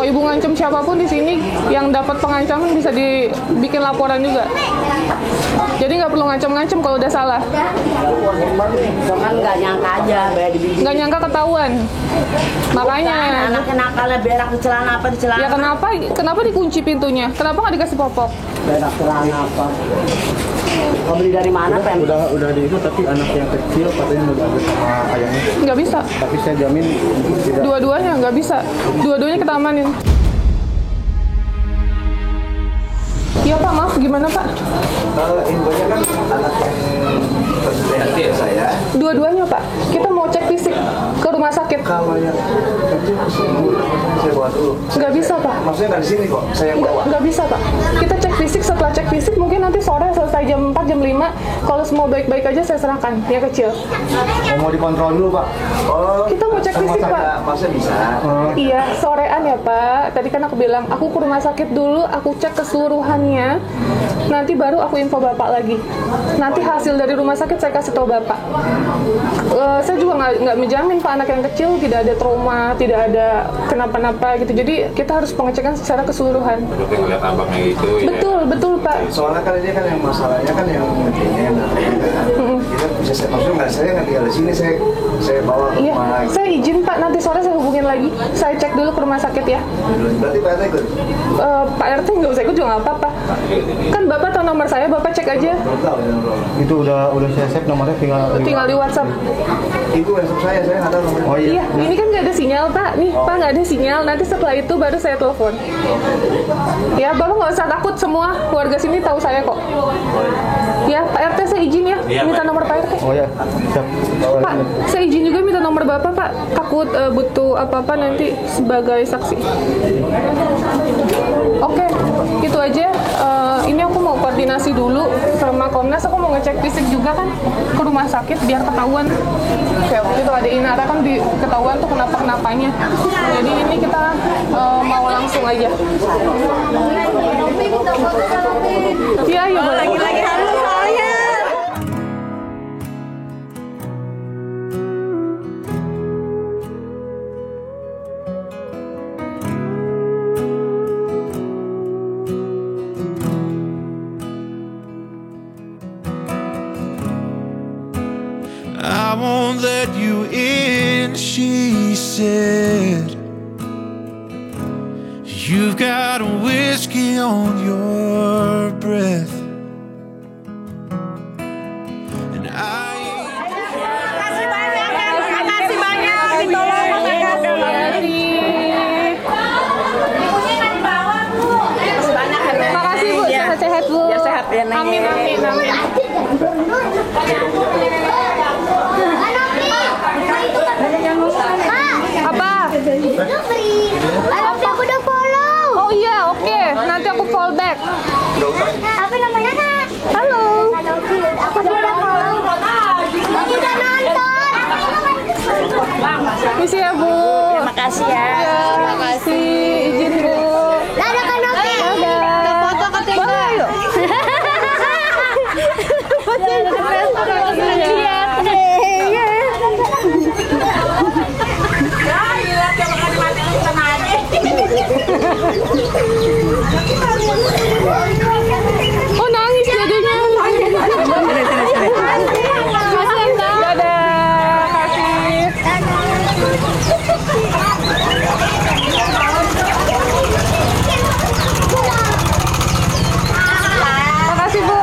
Kalau ibu ngancem siapapun di sini, yang dapat pengancaman bisa dibikin laporan juga. Jadi nggak perlu ngancem-ngancem kalau udah salah. Cuman nggak nyangka aja, Nggak nyangka ketahuan. Makanya. Anaknya nakalnya berak di celana apa di celana. Ya kenapa dikunci pintunya? Kenapa nggak dikasih popok? Berak celana apa? Kau beli dari mana, Pem? Udah di itu, tapi anak yang kecil katanya nggak ada sama ayahnya. Nggak bisa. Tapi saya jamin tidak. Dua-duanya nggak bisa. Dua-duanya kita amanin. Iya Pak, maaf gimana Pak? Infonya kan anak yang saya. Dua-duanya Pak. Kita mau cek fisik ke rumah sakit. Kalau yang kecil saya bawa dulu. Nggak bisa Pak. Maksudnya nggak di sini kok, saya yang bawa. Nggak bisa Pak. Kita cek fisik, setelah cek fisik mungkin nanti sore selesai jam 4, jam 5. Kalau semua baik-baik aja saya serahkan, yang kecil. Mau dikontrol dulu Pak. Oh. Kita mau cek fisik Pak. Maksudnya bisa. Iya, sorean ya Pak. Tadi kan aku bilang, aku ke rumah sakit dulu, aku cek keseluruhannya. Nanti baru aku info Bapak lagi. Nanti hasil dari rumah sakit saya kasih tahu Bapak. Saya juga nggak menjamin Pak, anak yang kecil tidak ada trauma, tidak ada kenapa-napa gitu. Jadi kita harus pengecekan secara keseluruhan. Seperti ngeliat abangnya itu Betul Pak. Soalnya kan ini kan yang masalahnya kan yang pentingnya kita bisa maksudnya saya nggak tinggal di sini, saya bawa ke Iya, rumah. saya izin Pak, nanti sore saya hubungin lagi. Saya cek dulu ke rumah sakit ya. Berarti Pak RT ikut? Pak RT nggak usah ikut juga nggak apa-apa. Kan Bapak tahu nomor saya, Bapak cek aja. Belum tahu ya, bro. Itu udah saya save nomornya, Tinggal di WhatsApp. Ibu WhatsApp saya nggak tahu nomornya. Oh Iya, ini kan nggak ada sinyal Pak. Nih Pak, nggak ada sinyal. Nanti setelah itu baru saya telepon. Ya Bapak nggak usah takut, semua warga sini tahu saya kok. Ya Pak RT saya izin ya, minta nomor Pak RT. Oh ya, siap. Pak, saya izin juga minta nomor Bapak Pak. Takut butuh apa-apa nanti sebagai saksi. Oke, itu aja. Ini aku mau koordinasi dulu sama Komnas. Aku mau ngecek fisik juga kan ke rumah sakit biar ketahuan. Kayak waktu itu ada Inara kan ketahuan tuh kenapa-kenapanya. Jadi ini kita mau langsung aja. Iya, iya boleh. Lagi harus soalnya. I won't let you in, she said. You've got a whiskey on your breath, and I Makasih banyak, makasih banyak. Ditolong, makasih. Ibunya nggak dibawa, Bu. Makasih banyak ya, Nek. Makasih Bu, Iya. sehat-sehat Bu. Ya, sehat ya, Nek. Amin, amin, amin. Apa? Aku udah follow. Oh iya, oke. Nanti aku follow back. Apa namanya, Kak? Halo. Aku udah follow. Aku udah nonton. Misi ya Bu. Makasih ya. Ya, makasih. Izin Bu. Dadah, Kak Novi. Dadah. Foto ketiga. Yuk. Lihat. Oh nangis jadinya. Dadah, kasih. Makasih Bu.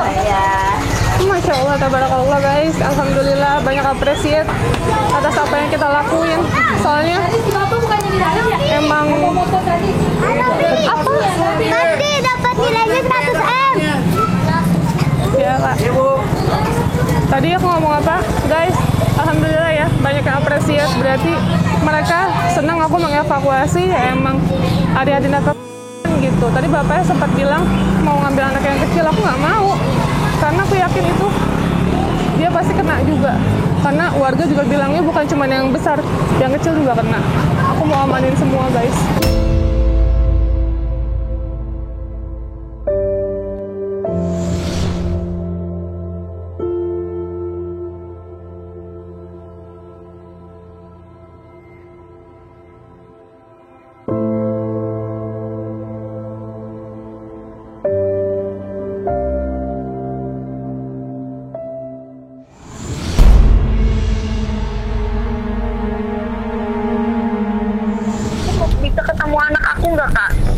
Masya Allah, tabarakallah guys. Alhamdulillah banyak appreciate atas apa yang kita lakuin. Soalnya emang apa? Nanti dapat nilainya 100M. Ya Kak. Tadi aku ngomong apa? Guys, alhamdulillah ya banyak yang appreciate. Berarti mereka senang aku mengevakuasi. Ya emang adik-adik nakal gitu. Tadi bapaknya sempat bilang mau ngambil anak yang kecil, aku nggak mau. Karena aku yakin itu dia pasti kena juga. Karena warga juga bilangnya bukan cuma yang besar, yang kecil juga kena. Aku mau amanin semua guys.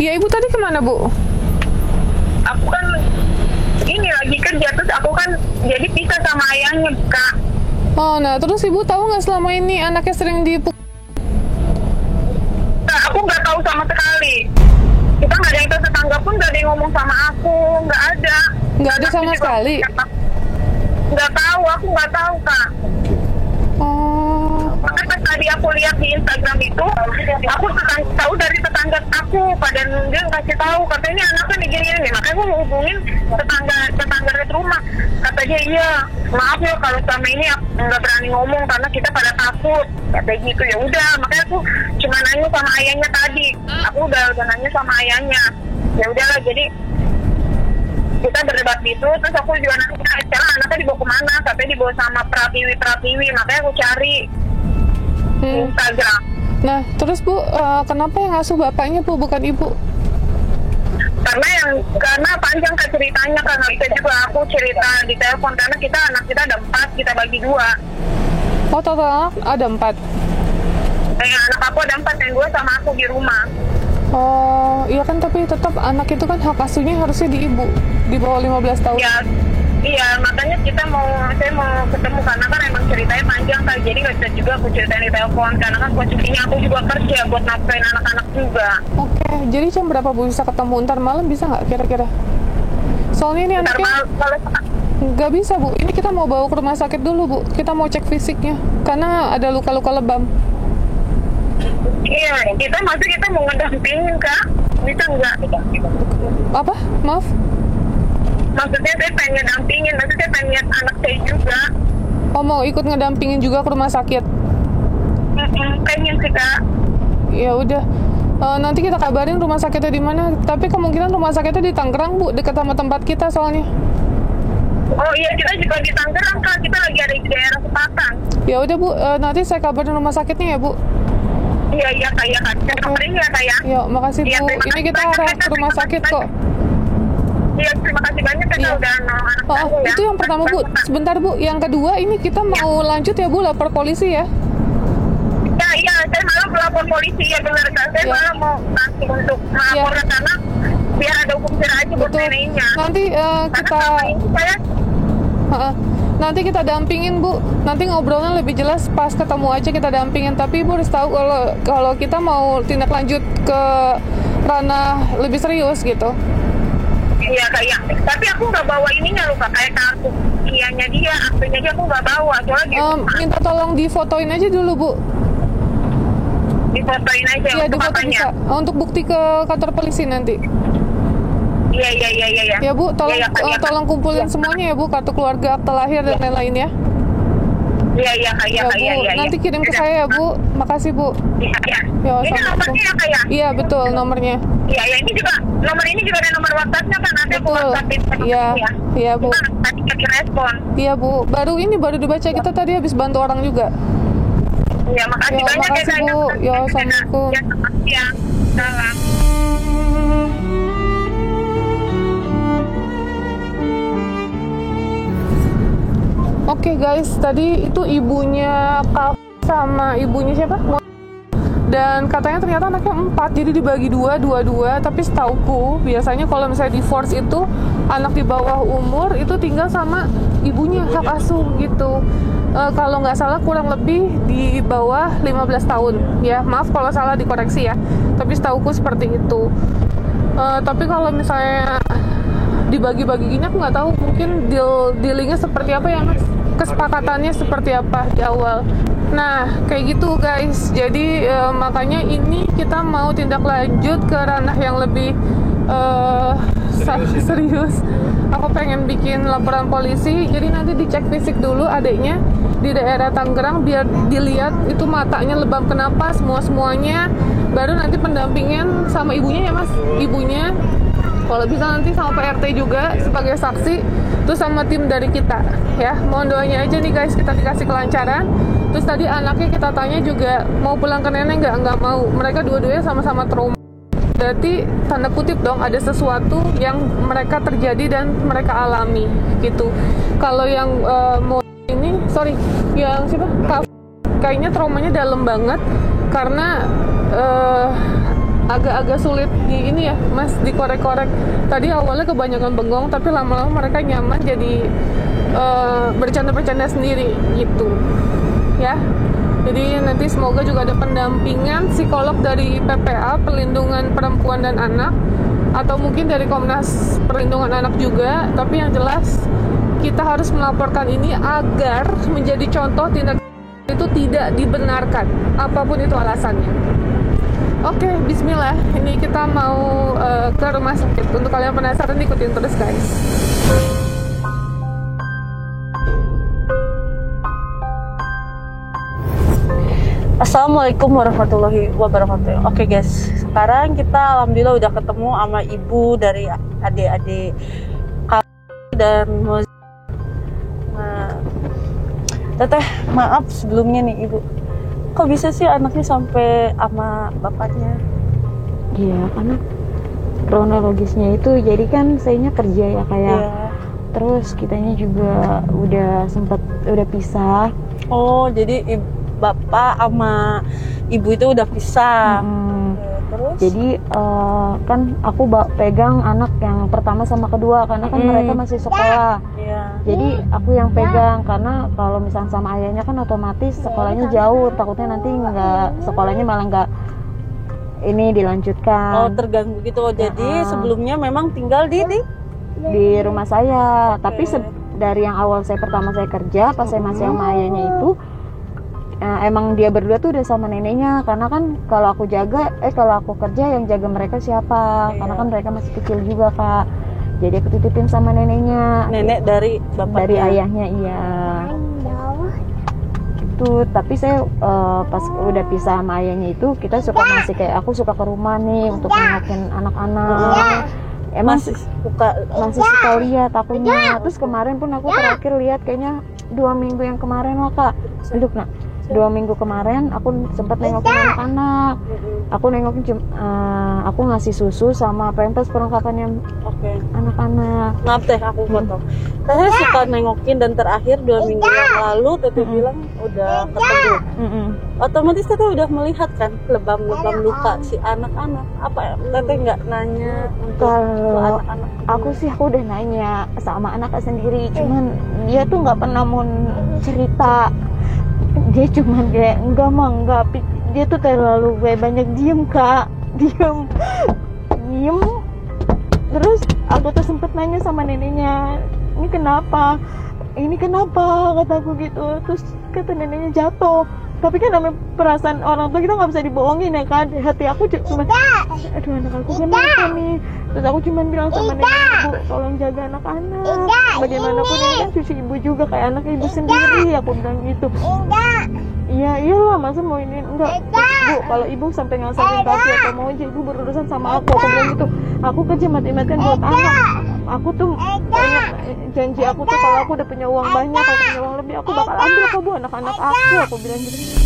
Iya, Ibu tadi kemana, Bu? Aku kan ini lagi kerja, terus aku kan jadi pisah sama ayahnya, Kak. Oh, nah terus Ibu tahu nggak selama ini anaknya sering dipukul? Kak, aku nggak tahu sama sekali. Kita nggak ada yang tahu, tetangga pun nggak ada yang ngomong sama aku, nggak ada. Nggak ada sama sekali? Nggak tahu, aku nggak tahu, Kak. Oh, Makanya pas tadi aku lihat di Instagram itu, aku tahu dari tetangga aku, pada dia ngasih tahu, katanya anaknya gini nih. Makanya aku mau hubungin tetangga dekat rumah. Kata dia, iya, maaf ya kalau selama ini aku nggak berani ngomong karena kita pada takut. Katanya gitu, ya udah. Makanya aku cuma nanya sama ayahnya tadi. Aku udah nanya sama ayahnya. Ya udahlah, jadi kita berdebat gitu, terus aku juga nanya, sekarang anaknya dibawa kemana? Katanya dibawa sama Pratiwi, makanya aku cari di Instagram. nah terus Bu, kenapa yang ngasuh bapaknya Bu, bukan Ibu? Karena panjang ke ceritanya, karena itu juga aku cerita di telepon, karena anak kita ada 4, kita bagi 2. Oh, total ada 4? Anak aku ada 4, yang 2 sama aku di rumah. Oh, iya kan, tapi tetap anak itu kan hak asuhnya harusnya di Ibu, di bawah 15 tahun. Ya, iya, makanya saya mau ketemu, karena kan emang ceritanya panjang kan, jadi nggak bisa juga aku ceritain di telepon, karena kan posisinya aku juga kerja buat nafkahin anak-anak juga. Oke, jadi jam berapa Bu bisa ketemu? Ntar malam bisa nggak kira-kira? Soalnya ini Ntar anaknya kalau nggak bisa Bu, ini kita mau bawa ke rumah sakit dulu Bu, kita mau cek fisiknya, karena ada luka-luka lebam. iya, kita mau ngedampingin, Kak, bisa nggak? Apa? Maaf? Maksudnya saya pengen ngedampingin, maksudnya pengen lihat anak saya juga. Oh, mau ikut ngedampingin juga ke rumah sakit? Pengen sih, Kak. Ya udah. Nanti kita kabarin rumah sakitnya di mana. Tapi kemungkinan rumah sakitnya di Tangerang Bu, dekat sama tempat kita soalnya. Oh iya, kita juga di Tangerang, Kak. Kita lagi ada di daerah Sepatan. Ya udah Bu, nanti saya kabarin rumah sakitnya ya Bu. Iya Kak, iya Kak. Saya kabarin ya, Kak ya. Ya, makasih Iya, Bu. terima Ini kasih kita banyak, arah Kak. ke rumah sakit kok. Iya, terima kasih banyak, Kak. Iya. Udah nolong anak Oh, saya, ya. itu yang pertama Bu. Sebentar Bu, yang kedua ini kita mau lanjut ya Bu, lapor polisi ya. Ya, iya, saya malah melapor polisi, ya benar, Kak. Saya Ya. malah mau langsung untuk melapor ke sana, biar ada hukum jerah aja buat Betul. neneknya. Nanti Karena kita selama ini saya nanti kita dampingin Bu. Nanti ngobrolnya lebih jelas pas ketemu aja kita dampingin. Tapi Ibu harus tahu kalau kita mau tindak lanjut ke ranah lebih serius gitu. iya, Kak, iya. Tapi aku nggak bawa ininya loh, Kak. Kayak kartu kianya dia, aktunya dia aku nggak bawa. Soalnya dia Minta tolong difotoin aja dulu Bu. difotoin aja Iya, untuk difoto apanya. bisa. Untuk bukti ke kantor polisi nanti. Iya. Ya Bu, tolong Iya, Kak, iya, Kak. tolong kumpulin Iya. semuanya ya Bu, kartu keluarga, akte lahir dan lain-lain ya. Iya, Kak, iya, Ya Kak, Bu, iya. nanti kirim ke saya ya Bu. Makasih Bu. Iya. Ya, Ini Assalamualaikum. nomornya ya, Kak, ya? Iya betul nomornya. Iya, ini juga ada nomor WhatsApp-nya kan, nanti aku Betul. WhatsAppin ke Iya, nomornya. iya Bu. Cuma tadi nggak direspon. Iya Bu, baru dibaca kita tadi habis bantu orang juga. Iya, makasih Ya, banyak makasih, ya, Kak. Bu. Ya, Assalamualaikum. Ya, selamat siang. Salam. Oke guys, tadi itu ibunya Kak sama ibunya siapa? Dan katanya ternyata anaknya 4, jadi dibagi dua. Tapi setauku biasanya kalau misalnya divorce itu anak di bawah umur itu tinggal sama ibunya, hak asuh gitu. Kalau nggak salah kurang lebih di bawah 15 tahun ya, maaf kalau salah dikoreksi ya, tapi setauku seperti itu. Tapi kalau misalnya dibagi-bagi gini aku nggak tahu, mungkin dealingnya seperti apa ya Mas, kesepakatannya seperti apa di awal. Nah kayak gitu guys, jadi makanya ini kita mau tindak lanjut ke ranah yang lebih serius. Aku pengen bikin laporan polisi, jadi nanti dicek fisik dulu adiknya di daerah Tangerang biar dilihat itu matanya lebam kenapa, semuanya, baru nanti pendampingan sama ibunya ya Mas, ibunya kalau bisa nanti sama PRT juga sebagai saksi, terus sama tim dari kita ya. Mohon doanya aja nih guys, kita dikasih kelancaran. Terus tadi anaknya kita tanya juga mau pulang ke nenek nggak mau, mereka dua-duanya sama-sama trauma. Berarti tanda kutip dong ada sesuatu yang mereka terjadi dan mereka alami gitu. Kalau yang yang siapa? Kayaknya traumanya dalam banget karena agak-agak sulit di ini ya Mas, dikorek-korek. Tadi awalnya kebanyakan bengong, tapi lama-lama mereka nyaman jadi bercanda-bercanda sendiri gitu ya. Jadi nanti semoga juga ada pendampingan psikolog dari PPA, Perlindungan Perempuan dan Anak, atau mungkin dari Komnas Perlindungan Anak juga. Tapi yang jelas kita harus melaporkan ini agar menjadi contoh tindak itu tidak dibenarkan, apapun itu alasannya. Oke, bismillah. Ini kita mau ke rumah sakit. Untuk kalian penasaran, ikutin terus guys. Assalamualaikum warahmatullahi wabarakatuh. Oke guys, sekarang kita alhamdulillah udah ketemu sama ibu dari adik-adik kami dan Teteh, maaf sebelumnya nih ibu. Kok bisa sih anaknya sampai sama bapaknya? Iya, karena kronologisnya itu jadi kan sayanya kerja ya kayak. Terus kitanya juga udah pisah. Oh, jadi bapak sama ibu itu udah pisah. Terus? Jadi kan aku pegang anak yang pertama sama kedua karena kan mereka masih sekolah. Jadi aku yang pegang karena kalau misalnya sama ayahnya kan otomatis sekolahnya jauh, takutnya nanti sekolahnya malah nggak ini dilanjutkan. Oh, terganggu gitu. Jadi sebelumnya memang tinggal di rumah saya. Tapi dari yang awal pertama saya kerja pas saya masih sama ayahnya itu emang dia berdua tuh udah sama neneknya, karena kan kalau aku kerja yang jaga mereka siapa? Karena kan mereka masih kecil juga Kak. Jadi aku titipin sama neneknya. Nenek dari bapaknya? Dari ayahnya, iya. Gitu. Tapi saya pas udah pisah sama ayahnya itu kita masih kayak aku suka ke rumah nih untuk nengokin anak-anak. Emang masih suka lihat akunya. Terus kemarin pun aku terakhir lihat kayaknya 2 minggu yang kemarin lah Kak. Duduk nak. 2 minggu kemarin aku sempat nengokin anak-anak. Aku nengokin aku ngasih susu sama pampers perlengkapannya anak-anak. Maaf teh, aku potong. Saya suka nengokin dan terakhir 2 minggu yang lalu teteh bilang udah ketemu. Otomatis teteh udah melihat kan lebam-lebam luka si anak-anak. Apa teteh nggak nanya kalau anak-anak? Aku udah nanya sama anak sendiri, cuman dia tuh nggak pernah mau cerita. Dia cuman kayak enggak, dia tuh terlalu banyak diem Kak, diem. Terus aku tuh sempet nanya sama neneknya, ini kenapa kataku gitu. Terus kata neneknya jatuh. Tapi kan namanya perasaan orang tua kita nggak bisa dibohongin ya kan. Hati aku cuma aduh anak aku kenapa nih. Terus aku cuma bilang sama nenek, Bu, tolong jaga anak-anak. Bagaimanapun ini kan cucu ibu juga kayak anak ibu sendiri. Aku bilang gitu. Iya iyalah, masa mau ini enggak Bu, kalau ibu sampai ngasarin kaki atau mau aja ibu berurusan sama aku bilang gitu. Aku kerja mati-matian buat anak. Aku tuh janji aku tuh kalau aku udah punya uang banyak, kalau punya uang lebih aku bakal ambil kok Bu anak-anak aku bilang gitu.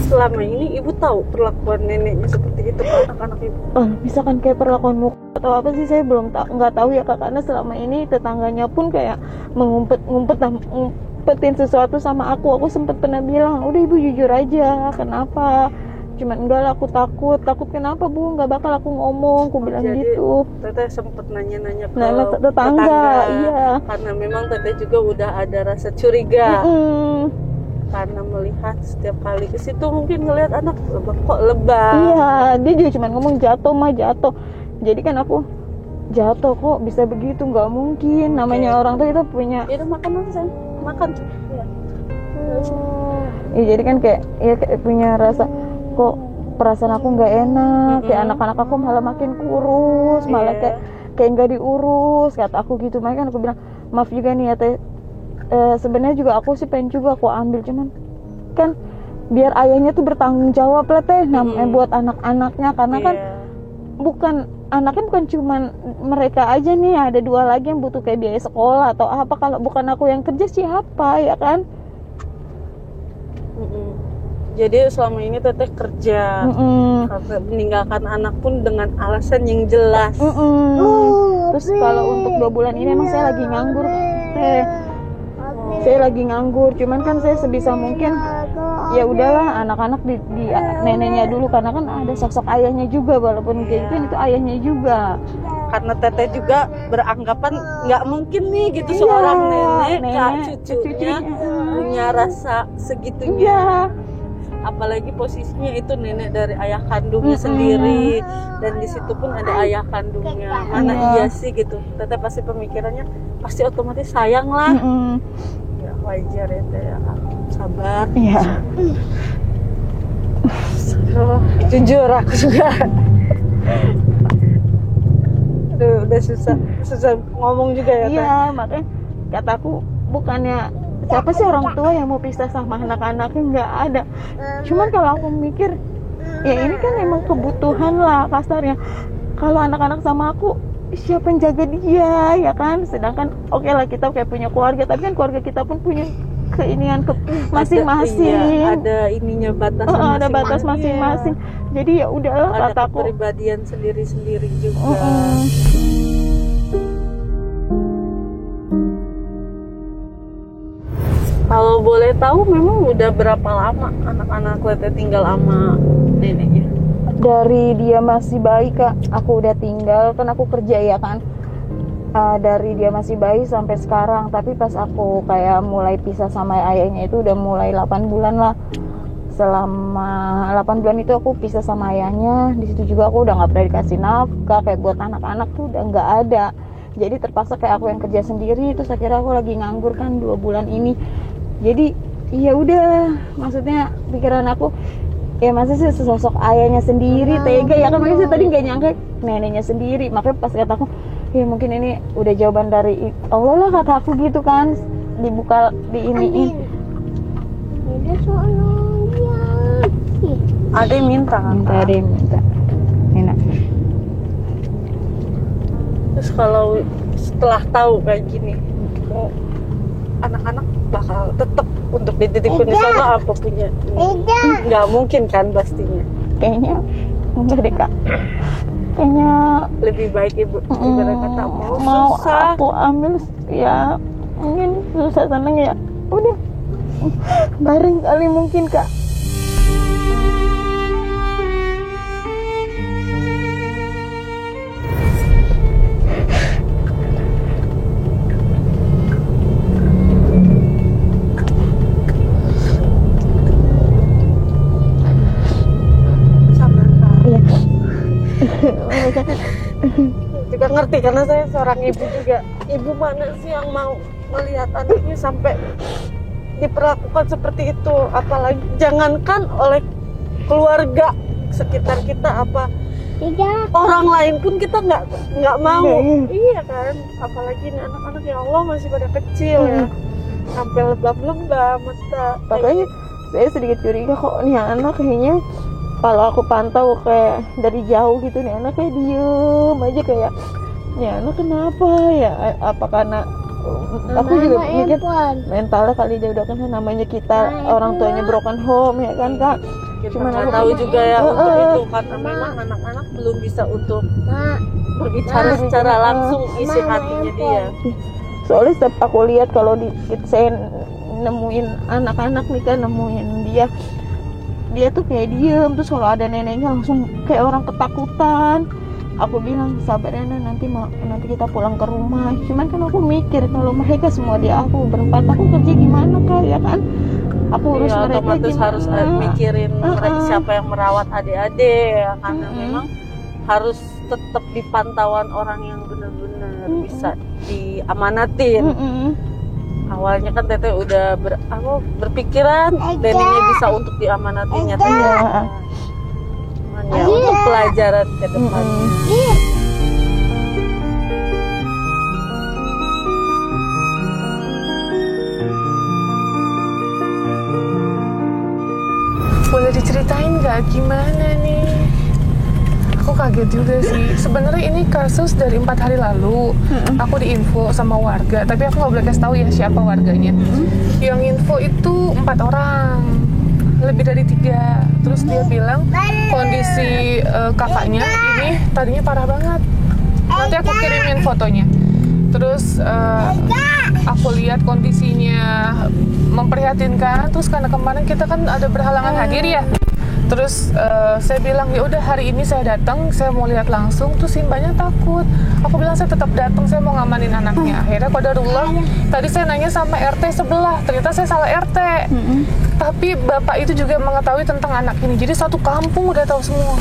Selama ini ibu tahu perlakuan neneknya seperti itu ke anak-anak ibu? Misalkan kayak perlakuan muka atau apa sih saya belum nggak tahu ya Kak, karena selama ini tetangganya pun kayak ngumpetin sesuatu sama aku sempet pernah bilang udah ibu jujur aja kenapa, cuman enggak lah aku takut kenapa Bu, nggak bakal aku ngomong, aku bilang. Jadi, gitu teteh sempet nanya-nanya ke tetangga, iya, karena memang teteh juga udah ada rasa curiga. Karena melihat setiap kali ke situ mungkin ngelihat anak kok lebam. Iya, dia juga cuma ngomong jatuh. Jadi kan aku jatuh kok bisa begitu, nggak mungkin. Namanya orang tuh itu punya. Ya udah makan sayang, makan. Ya jadi kan kayak punya rasa kok perasaan aku nggak enak. Kayak anak-anak aku malah makin kurus, malah kayak nggak diurus kata aku gitu. Makanya kan aku bilang maaf juga nih ya teh. Sebenarnya juga aku sih pengen juga aku ambil, cuman kan biar ayahnya tuh bertanggung jawab lah teh namanya buat anak-anaknya, karena kan anaknya bukan cuman mereka aja nih, ada 2 lagi yang butuh kayak biaya sekolah atau apa. Kalau bukan aku yang kerja siapa ya kan. Jadi selama ini teteh kerja karena meninggalkan anak pun dengan alasan yang jelas. Terus kalau untuk 2 bulan ini emang saya lagi nganggur teh. Saya lagi nganggur, cuman kan saya sebisa mungkin ya udahlah anak-anak di neneknya dulu, karena kan ada sosok ayahnya juga, walaupun kayak gitu itu ayahnya juga. Karena teteh juga beranggapan nggak mungkin nih gitu seorang nenek cucunya punya rasa segitunya. Apalagi posisinya itu nenek dari ayah kandungnya sendiri, dan di situ pun ada ayah kandungnya. Mana iya sih gitu. Teteh pasti pemikirannya pasti otomatis sayang lah. Ya wajar ya teh, sabar. Iya. Jujur aku juga. Aduh, udah susah ngomong juga ya teh. Iya, makanya kataku bukannya siapa sih orang tua yang mau pisah sama anak-anaknya, nggak ada. Cuman kalau aku mikir, ya ini kan emang kebutuhan lah kasarnya. Kalau anak-anak sama aku, siapa yang jaga dia, ya kan? Sedangkan oke lah kita kayak punya keluarga, tapi kan keluarga kita pun punya keinginan masing-masing. Ada ininya batas. Ada batas masing-masing. Jadi ya udahlah ada kataku. Kepribadian sendiri-sendiri juga. Kalau boleh tahu, memang udah berapa lama anak-anak Teteh tinggal sama neneknya? Dari dia masih bayi Kak, aku udah tinggal, kan aku kerja ya kan. Dari dia masih bayi sampai sekarang. Tapi pas aku kayak mulai pisah sama ayahnya itu udah mulai 8 bulan lah. Selama 8 bulan itu aku pisah sama ayahnya. Di situ juga aku udah nggak pernah dikasih nafkah, kayak buat anak-anak tuh udah nggak ada. Jadi terpaksa kayak aku yang kerja sendiri. Terus akhirnya aku lagi nganggur kan 2 bulan ini. Jadi ya udah, maksudnya pikiran aku, ya masa sih sesosok ayahnya sendiri tega ya kan. Makanya saya tadi nggak nyangka neneknya sendiri. Makanya pas kata aku, ya mungkin ini udah jawaban dari Allah lah, kata aku gitu kan. Dibuka, diiniin. Ada yang minta kan? Ada yang minta. Enak. Terus kalau setelah tahu kayak gini, anak-anak bakal tetap untuk dititipin di sana apa punya? Nggak mungkin kan pastinya. Kayaknya enggak deh Kak. Kayaknya lebih baik ibu ibarat kata mau susah. Aku ambil ya mungkin susah seneng ya. Udah bareng kali mungkin Kak. Juga ngerti karena saya seorang ibu juga. Ibu mana sih yang mau melihat anaknya sampai diperlakukan seperti itu, apalagi jangankan oleh keluarga sekitar kita, apa orang lain pun kita nggak mau. Iya kan, apalagi ini anak-anak ya Allah masih pada kecil ya, sampai lebam-lebam mata. Makanya saya sedikit curiga kok nih anak kayaknya. Kalau aku pantau kayak dari jauh gitu nih anak kayak diem aja, kayak ya anak kenapa ya, apa karena aku juga mikir mentalnya kali dia udah kan, namanya kita orang tuanya broken home ya kan Kak. Cuman aku tahu juga ya untuk itu karena memang anak-anak belum bisa untuk berbicara secara langsung isi hatinya dia. Soalnya setiap aku lihat kalau saya nemuin anak-anak nih kan, nemuin dia tuh kayak diem, terus kalau ada neneknya langsung kayak orang ketakutan. Aku bilang sabar ya nanti kita pulang ke rumah. Cuman kan aku mikir kalau mereka semua di aku berempat, aku kerja gimana Kak ya kan? Aku urus mereka otomatis gimana? Harus mikirin mereka siapa yang merawat adik-adik ya, karena memang harus tetap di pantauan orang yang benar-benar bisa diamanatin. Awalnya kan Teteh udah berpikiran neneknya bisa untuk diamanatinya Teteh. Cuman ya untuk pelajaran ke depannya. Boleh diceritain nggak gimana nih? Aku kaget juga sih. Sebenarnya ini kasus dari 4 hari lalu. Aku diinfo sama warga, tapi aku nggak boleh kasih tahu ya siapa warganya. Yang info itu 4 orang, lebih dari 3. Terus dia bilang kondisi kakaknya ini tadinya parah banget. Nanti aku kirimin fotonya. Terus aku aku lihat kondisinya memprihatinkan, terus karena kemarin kita kan ada berhalangan hadir ya, terus saya bilang ya udah hari ini saya datang, saya mau lihat langsung. Terus si mbaknya takut. Aku bilang saya tetap datang, saya mau ngamanin anaknya. Akhirnya qadarullah, tadi saya nanya sama RT sebelah, ternyata saya salah RT. Tapi bapak itu juga mengetahui tentang anak ini, jadi satu kampung udah tahu semua.